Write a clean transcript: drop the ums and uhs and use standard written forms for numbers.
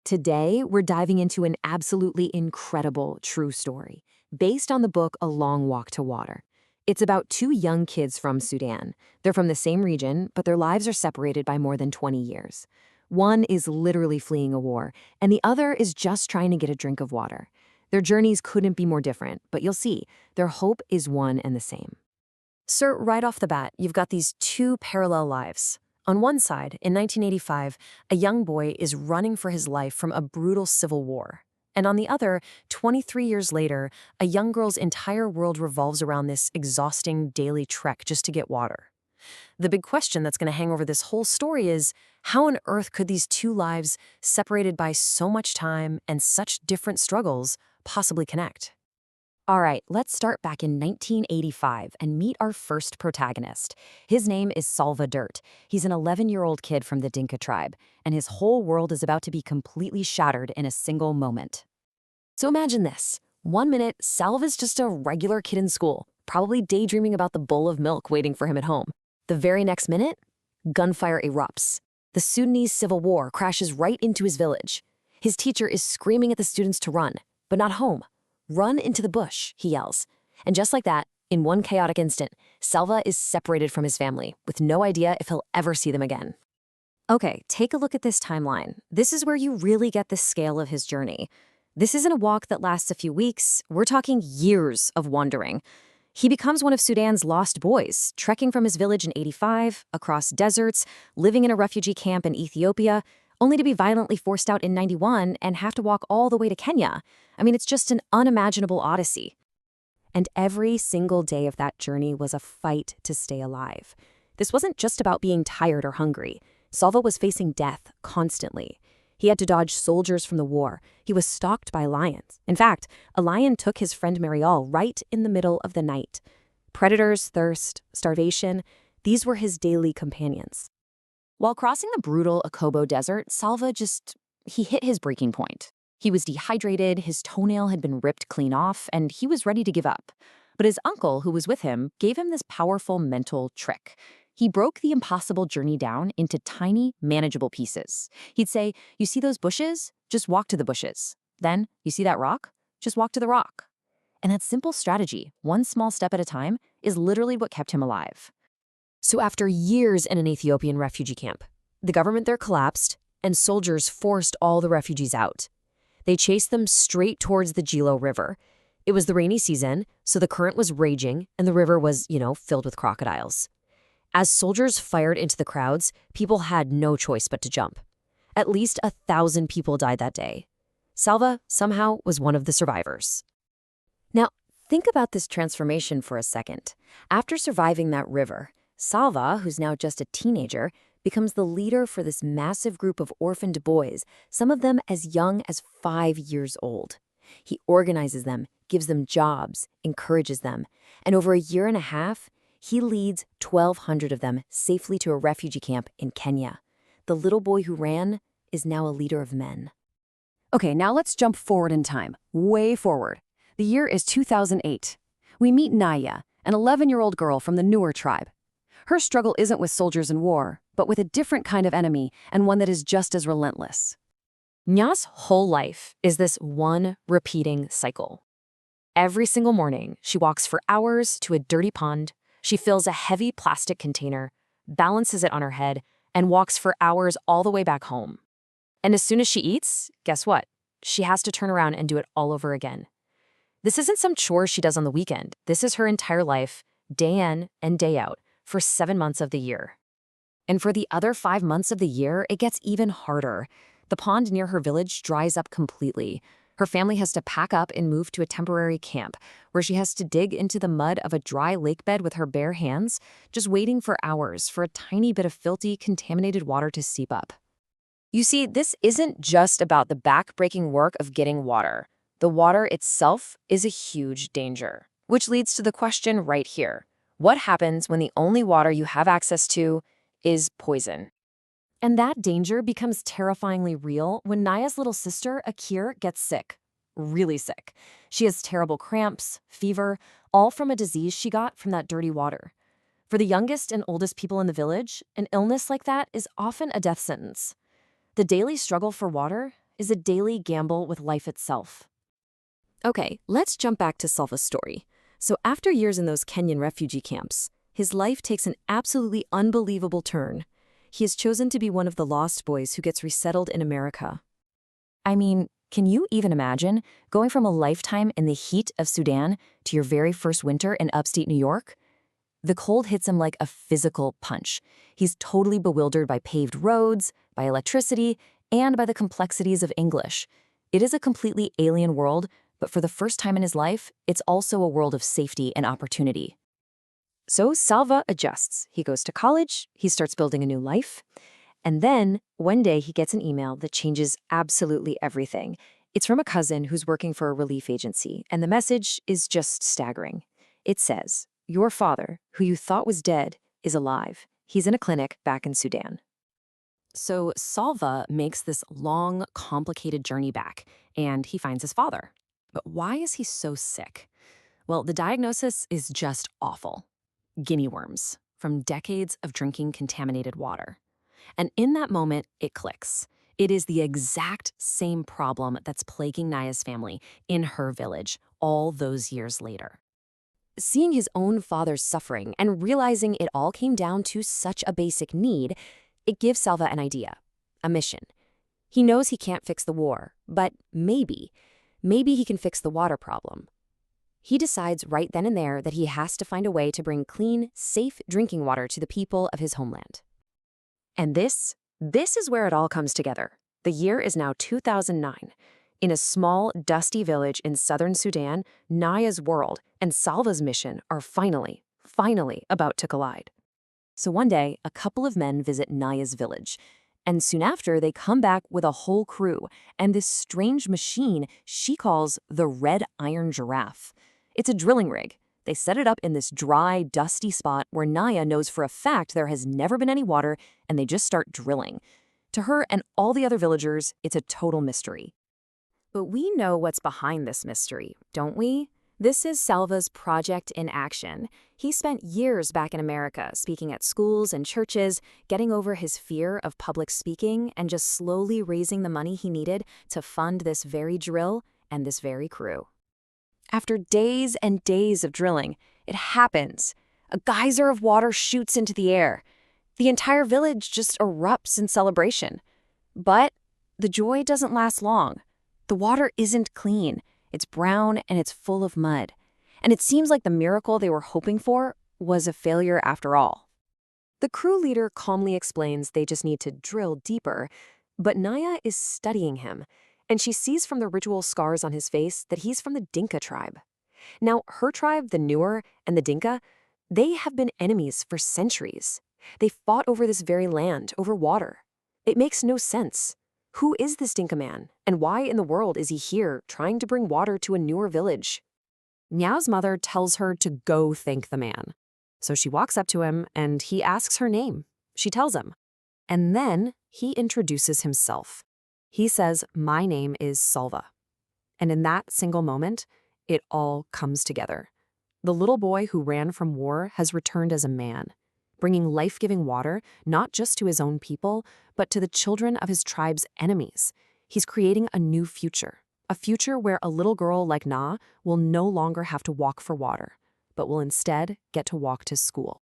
Today, we're diving into an absolutely incredible true story based on the book A Long Walk to Water. It's about two young kids from Sudan. They're from the same region, but their lives are separated by more than 20 years. One is literally fleeing a war, and the other is just trying to get a drink of water. Their journeys couldn't be more different, but you'll see, their hope is one and the same. Sir, right off the bat, you've got these two parallel lives. On one side, in 1985, a young boy is running for his life from a brutal civil war. And on the other, 23 years later, a young girl's entire world revolves around this exhausting daily trek just to get water. The big question that's going to hang over this whole story is, how on earth could these two lives, separated by so much time and such different struggles, possibly connect? All right, let's start back in 1985 and meet our first protagonist. His name is Salva Dut. He's an 11-year-old kid from the Dinka tribe, and his whole world is about to be completely shattered in a single moment. So imagine this. 1 minute, Salva's just a regular kid in school, probably daydreaming about the bowl of milk waiting for him at home. The very next minute, gunfire erupts. The Sudanese Civil War crashes right into his village. His teacher is screaming at the students to run, but not home. "Run into the bush," he yells. And just like that, in one chaotic instant, Salva is separated from his family, with no idea if he'll ever see them again. Okay, take a look at this timeline. This is where you really get the scale of his journey. This isn't a walk that lasts a few weeks. We're talking years of wandering. He becomes one of Sudan's lost boys, trekking from his village in 85, across deserts, living in a refugee camp in Ethiopia, only to be violently forced out in 91 and have to walk all the way to Kenya. I mean, it's just an unimaginable odyssey. And every single day of that journey was a fight to stay alive. This wasn't just about being tired or hungry. Salva was facing death constantly. He had to dodge soldiers from the war. He was stalked by lions. In fact, a lion took his friend Marial right in the middle of the night. Predators, thirst, starvation, these were his daily companions. While crossing the brutal Akobo Desert, Salva he hit his breaking point. He was dehydrated, his toenail had been ripped clean off, and he was ready to give up. But his uncle, who was with him, gave him this powerful mental trick. He broke the impossible journey down into tiny, manageable pieces. He'd say, "You see those bushes? Just walk to the bushes. Then, you see that rock? Just walk to the rock." And that simple strategy, one small step at a time, is literally what kept him alive. So after years in an Ethiopian refugee camp, the government there collapsed, and soldiers forced all the refugees out. They chased them straight towards the Gilo River. It was the rainy season, so the current was raging, and the river was, filled with crocodiles. As soldiers fired into the crowds, people had no choice but to jump. At least 1,000 people died that day. Salva, somehow, was one of the survivors. Now, think about this transformation for a second. After surviving that river, Salva, who's now just a teenager, becomes the leader for this massive group of orphaned boys, some of them as young as 5 years old. He organizes them, gives them jobs, encourages them, and over a year and a half, he leads 1,200 of them safely to a refugee camp in Kenya. The little boy who ran is now a leader of men. Okay, now let's jump forward in time, way forward. The year is 2008. We meet Naya, an 11-year-old girl from the Nuer tribe. Her struggle isn't with soldiers in war, but with a different kind of enemy, and one that is just as relentless. Nya's whole life is this one repeating cycle. Every single morning, she walks for hours to a dirty pond, she fills a heavy plastic container, balances it on her head, and walks for hours all the way back home. And as soon as she eats, guess what? She has to turn around and do it all over again. This isn't some chore she does on the weekend. This is her entire life, day in and day out, for 7 months of the year. And for the other 5 months of the year, it gets even harder. The pond near her village dries up completely. Her family has to pack up and move to a temporary camp, where she has to dig into the mud of a dry lake bed with her bare hands, just waiting for hours for a tiny bit of filthy, contaminated water to seep up. You see, this isn't just about the back-breaking work of getting water. The water itself is a huge danger, which leads to the question right here. What happens when the only water you have access to is poison? And that danger becomes terrifyingly real when Naya's little sister, Akir, gets sick. Really sick. She has terrible cramps, fever, all from a disease she got from that dirty water. For the youngest and oldest people in the village, an illness like that is often a death sentence. The daily struggle for water, is a daily gamble with life itself. Okay, let's jump back to Salva's story. So after years in those Kenyan refugee camps, his life takes an absolutely unbelievable turn. He is chosen to be one of the lost boys who gets resettled in America. I mean, can you even imagine going from a lifetime in the heat of Sudan to your very first winter in upstate New York? The cold hits him like a physical punch. He's totally bewildered by paved roads, by electricity, and by the complexities of English. It is a completely alien world, but for the first time in his life, it's also a world of safety and opportunity. So Salva adjusts. He goes to college, he starts building a new life, and then one day he gets an email that changes absolutely everything. It's from a cousin who's working for a relief agency, and the message is just staggering. It says, "Your father, who you thought was dead, is alive. He's in a clinic back in Sudan." So Salva makes this long, complicated journey back, and he finds his father. But why is he so sick? Well, the diagnosis is just awful. Guinea worms from decades of drinking contaminated water. And in that moment, it clicks. It is the exact same problem that's plaguing Naya's family in her village all those years later. Seeing his own father's suffering and realizing it all came down to such a basic need, it gives Salva an idea, a mission. He knows he can't fix the war, but maybe he can fix the water problem. He decides right then and there that he has to find a way to bring clean, safe drinking water to the people of his homeland. And this is where it all comes together. The year is now 2009. In a small, dusty village in southern Sudan, Naya's world and Salva's mission are finally about to collide. So one day, a couple of men visit Naya's village, and soon after, they come back with a whole crew and this strange machine she calls the Red Iron Giraffe. It's a drilling rig. They set it up in this dry, dusty spot where Naya knows for a fact there has never been any water, and they just start drilling. To her and all the other villagers, it's a total mystery. But we know what's behind this mystery, don't we? This is Salva's project in action. He spent years back in America speaking at schools and churches, getting over his fear of public speaking, and just slowly raising the money he needed to fund this very drill and this very crew. After days and days of drilling, it happens. A geyser of water shoots into the air. The entire village just erupts in celebration. But the joy doesn't last long. The water isn't clean. It's brown and it's full of mud. And it seems like the miracle they were hoping for was a failure after all. The crew leader calmly explains they just need to drill deeper, but Naya is studying him, and she sees from the ritual scars on his face that he's from the Dinka tribe. Now, her tribe, the Nuer and the Dinka, they have been enemies for centuries. They fought over this very land, over water. It makes no sense. Who is this Dinka man, and why in the world is he here trying to bring water to a Nuer village? Nyao's mother tells her to go thank the man. So she walks up to him, and he asks her name. She tells him. And then he introduces himself. He says, "My name is Salva." And in that single moment, it all comes together. The little boy who ran from war has returned as a man, bringing life-giving water not just to his own people, but to the children of his tribe's enemies. He's creating a new future, a future where a little girl like Na will no longer have to walk for water, but will instead get to walk to school.